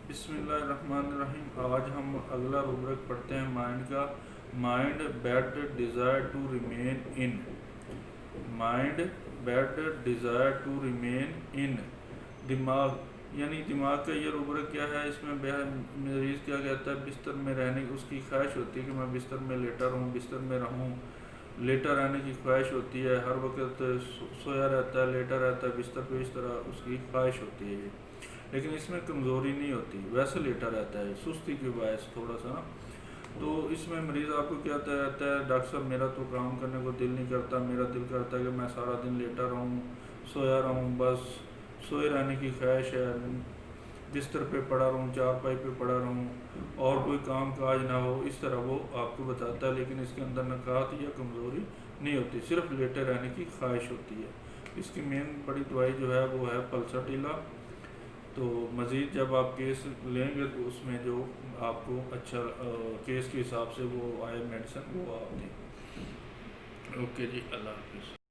بسم اللہ الرحمن الرحیم۔ آج ہم اگلا روبرک پڑھتے ہیں مائنڈ کا۔ Mind bade desire to remain in. Mind bade desire to remain in. دماغ یعنی دماغ کا یہ روبرک کیا ہے؟ اس میں مریض کیا کہتا ہے؟ بستر میں رہنے کی اس کی خواہش ہوتی ہے کہ میں بستر میں لیٹا رہوں، بستر میں رہوں، لیٹا رہنے کی خواہش ہوتی ہے، ہر وقت سویا رہتا ہے، لیٹا رہتا ہے بستر پہ، اس طرح اس کی خواہش ہوتی ہے لیکن اس میں کمزوری نہیں ہوتی، ویسے لیٹا رہتا ہے سستی کی باعث تھوڑا سا۔ تو اس میں مریض آپ کو کیا رہتا ہے؟ ڈاکٹر صاحب میرا تو کام کرنے کو دل نہیں کرتا، میرا دل کرتا ہے کہ میں سارا دن لیٹا رہوں، سویا رہوں، بس سوئے رہنے کی خواہش ہے، بستر پہ پڑا رہوں، چارپائی پہ پڑا رہوں اور کوئی کام کاج نہ ہو، اس طرح وہ آپ کو بتاتا ہے، لیکن اس کے اندر نکات یا کمزوری نہیں ہوتی، صرف لیٹے رہنے کی خواہش ہوتی ہے۔ اس کی مین بڑی دوائی جو ہے وہ ہے پلساٹیلا۔ تو مزید جب آپ کیس لیں گے تو اس میں جو آپ کو اچھا کیس کے حساب سے وہ آئے میڈیسن وہ آپ دیں۔ اوکے جی، اللہ حافظ۔